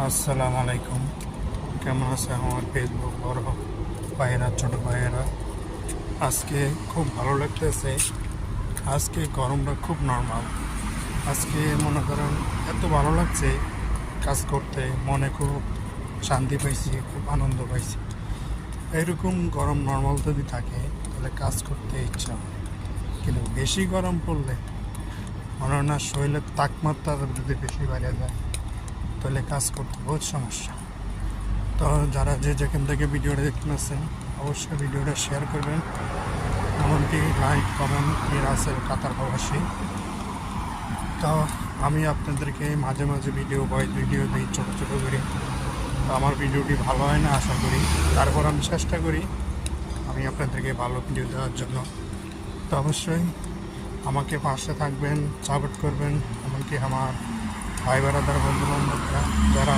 আসসালামু আলাইকুম। কেমন আছে আমার ফেসবুক বড় ভাইয়েরা, ছোটো ভাইয়েরা? আজকে খুব ভালো লাগতেছে। আজকে গরমটা খুব নর্মাল। আজকে মনে করেন এত ভালো লাগছে কাজ করতে, মনে খুব শান্তি পাইছি, খুব আনন্দ পাইছি। এরকম গরম নর্মাল যদি থাকে তাহলে কাজ করতে ইচ্ছা হয়, কিন্তু বেশি গরম পড়লে মনে হয় না, শরীরের তাপমাত্রা যদি বেশি বেড়ে যায় তাহলে কাজ করতে বহুত সমস্যা। তো যারা যে যেখান থেকে ভিডিওটা দেখতেছেন অবশ্যই ভিডিওটা শেয়ার করবেন, এমনকি লাইক কমেন্ট রাসেল কাতার প্রবাসী। তো আমি আপনাদেরকে মাঝে মাঝে ভয়েস ভিডিও দিই ছোটো ছোটো করে। তো আমার ভিডিওটি ভালো হয় না আশা করি, তারপর আমি চেষ্টা করি আমি আপনাদেরকে ভালো ভিডিও দেওয়ার জন্য। তো অবশ্যই আমাকে পাশে থাকবেন, সাপোর্ট করবেন, এমনকি আমার ভাই বেড়াদার বন্ধু বান্ধবরা যারা